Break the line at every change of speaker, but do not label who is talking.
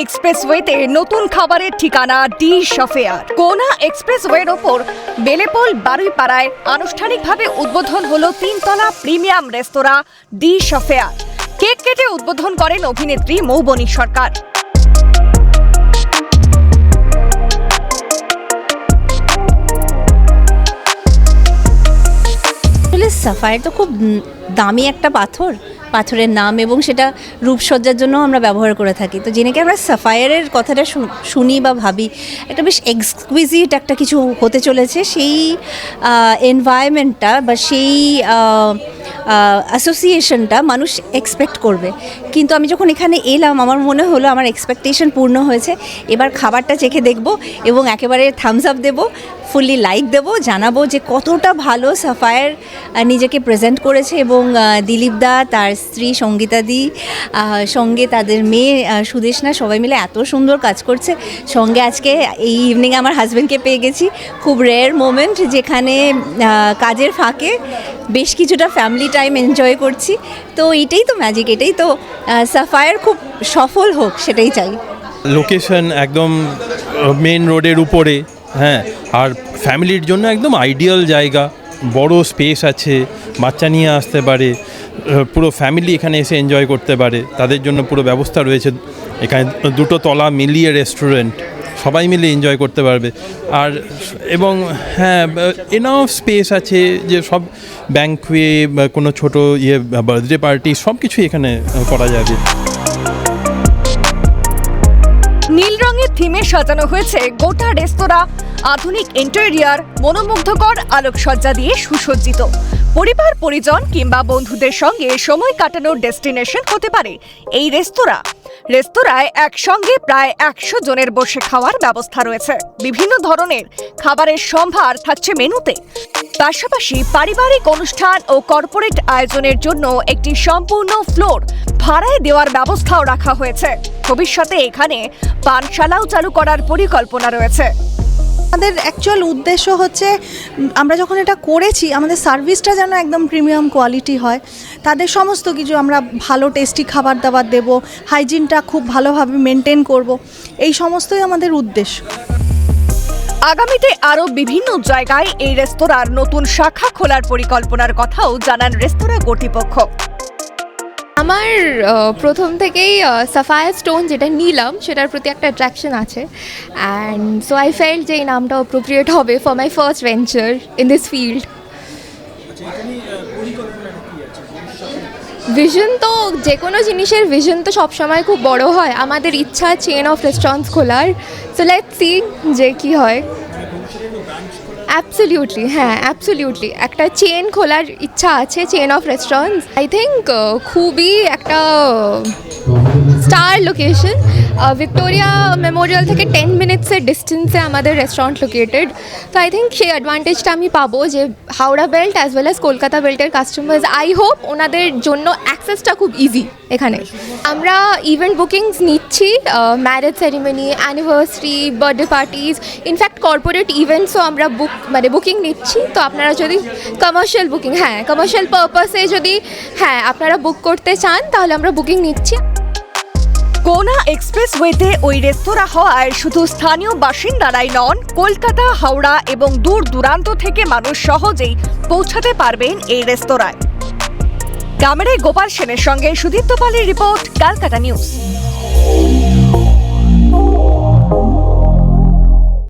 এক্সপ্রেসওয়েতে নতুন খাবারের ঠিকানা ডি সফেয়ার। কোনা এক্সপ্রেসওয়ের ওপর বেলেপোল বারুইপাড়ায় আনুষ্ঠানিকভাবে উদ্বোধন হলো 3 তলা প্রিমিয়াম রেস্তোরাঁ ডি সফেয়ার। কেক কেটে উদ্বোধন করেন অভিনেত্রী মৌবনী সরকার।
সাফায়ার তো খুব দামি একটা পাথরের নাম, এবং সেটা রূপসজ্জার জন্য আমরা ব্যবহার করে থাকি। তো যেনাকে আমরা সাফায়ারের কথাটা শুনি বা ভাবি, একটা বেশ এক্সকুইজিট একটা কিছু হতে চলেছে। সেই এনভায়রনমেন্টটা বা সেই অ্যাসোসিয়েশনটা মানুষ এক্সপেক্ট করবে। কিন্তু আমি যখন এখানে এলাম, আমার মনে হলো আমার এক্সপেকটেশন পূর্ণ হয়েছে। এবার খাবারটা চেখে দেখব এবং একেবারে থামস আপ দেবো, ফুললি লাইক দেবো, জানাবো যে কতটা ভালো সাফায়ার নিজেকে প্রেজেন্ট করেছে। এবং দিলীপ দা, তার স্ত্রী সঙ্গীতা দি, সঙ্গে তাদের মেয়ে সুদেশনা, সবাই মিলে এত সুন্দর কাজ করছে। সঙ্গে আজকে এই ইভিনিং আমার হাজব্যান্ডকে পেয়ে গেছি। খুব রেয়ার মোমেন্ট যেখানে কাজের ফাঁকে বেশ কিছুটা ফ্যামিলি টাইম এনজয় করছি। তো এটাই তো ম্যাজিক, এটাই তো সাফায়ার খুব সফল হোক, সেটাই চাই।
লোকেশন একদম মেন রোডের উপরে, হ্যাঁ, আর ফ্যামিলির জন্য একদম আইডিয়াল জায়গা। বড় স্পেস আছে, বাচ্চা নিয়ে আসতে পারে, পুরো ফ্যামিলি এখানে এসে এনজয় করতে পারে, তাদের জন্য পুরো ব্যবস্থা রয়েছে। এখানে 2 তলা মিলিয়ে রেস্টুরেন্ট, সবাই মিলে এনজয় করতে পারবে। আর এবং হ্যাঁ, এনাফ স্পেস আছে যে সব ব্যাংকুয়ে বা কোনো ছোটো বার্থডে পার্টি সব কিছুই এখানে করা যাবে।
নীল রঙের থিমে সাজানো হয়েছে গোটা রেস্তোরাঁ। আধুনিক ইন্টেরিয়ার, মনোমুগ্ধকর আলোকসজ্জা দিয়ে সুসজ্জিত। পরিবার পরিজন কিংবা বন্ধুদের সঙ্গে সময় কাটানোর ডেস্টিনেশন হতে পারে এই রেস্তোরাঁয় একসঙ্গে প্রায় 100 জনের বসে খাওয়ার ব্যবস্থা রয়েছে। বিভিন্ন ধরনের খাবারের সম্ভার থাকছে মেনুতে। পাশাপাশি পারিবারিক অনুষ্ঠান ও কর্পোরেট আয়োজনের জন্য একটি সম্পূর্ণ ফ্লোর ভাড়ায় দেওয়ার ব্যবস্থাও রাখা হয়েছে। ভবিষ্যতে এখানে পানশালাও চালু করার পরিকল্পনা রয়েছে।
আমাদের অ্যাকচুয়াল উদ্দেশ্য হচ্ছে, আমরা যখন এটা করেছি, আমাদের সার্ভিসটা যেন একদম প্রিমিয়াম কোয়ালিটি হয়। তাদের সমস্ত কিছু আমরা ভালো টেস্টি খাবার দাবার দেবো, হাইজিনটা খুব ভালোভাবে মেনটেন করব, এই সমস্তই আমাদের উদ্দেশ্য।
আগামীতে আরও বিভিন্ন জায়গায় এই রেস্তোরাঁর নতুন শাখা খোলার পরিকল্পনার কথাও জানান রেস্তোরাঁ কর্তৃপক্ষ।
আমার প্রথম থেকেই সাফায়ার স্টোন যেটা নিলাম, সেটার প্রতি একটা অ্যাট্রাকশন আছে। অ্যান্ড সো আই ফেল্ট যে এই নামটা অ্যাপ্রোপ্রিয়েট হবে for my first venture in this field. Vision তো, যে কোনো জিনিসের ভিশন তো সবসময় খুব বড় হয়। আমাদের ইচ্ছা চেন অফ রেস্টুরেন্টস খোলার। সো লেটস সি যে কী হয়। অ্যাবসলিউটলি, হ্যাঁ অ্যাবসলিউটলি একটা চেন খোলার ইচ্ছা আছে, chain of restaurants. I think খুবই একটা স্টার লোকেশন। ভিক্টোরিয়া মেমোরিয়াল থেকে 10 মিনিটসের ডিস্টেন্সে আমাদের রেস্টুরেন্ট লোকেটেড। তো আই থিঙ্ক সেই অ্যাডভান্টেজটা আমি পাবো যে Howrah belt as well as Kolkata বেল্টের কাস্টমার্স, আই হোপ ওনাদের জন্য অ্যাক্সেসটা খুব ইজি এখানে। আমরা ইভেন্ট বুকিংস নিচ্ছি, marriage ceremony, anniversary, birthday parties, in fact corporate ইভেন্টসও আমরা বুকিং নিচ্ছি। তো আপনারা যদি কমার্শিয়াল বুকিং, হ্যাঁ কমার্শিয়াল পারপাসে যদি আপনারা বুক করতে চান, তাহলে আমরা বুকিং নিচ্ছি।
কোনা এক্সপ্রেসওয়েতে ওই রেস্তোরাঁ হওয়ায় শুধু স্থানীয় বাসিন্দারাই নন, কলকাতা, হাওড়া এবং দূর দূরান্ত থেকে মানুষ সহজেই পৌঁছাতে পারবেন এই রেস্তোরাঁয়। ক্যামেরায় গোপাল সেনের সঙ্গে সুদীপ্ত পালের রিপোর্ট, ক্যালকাটা নিউজ।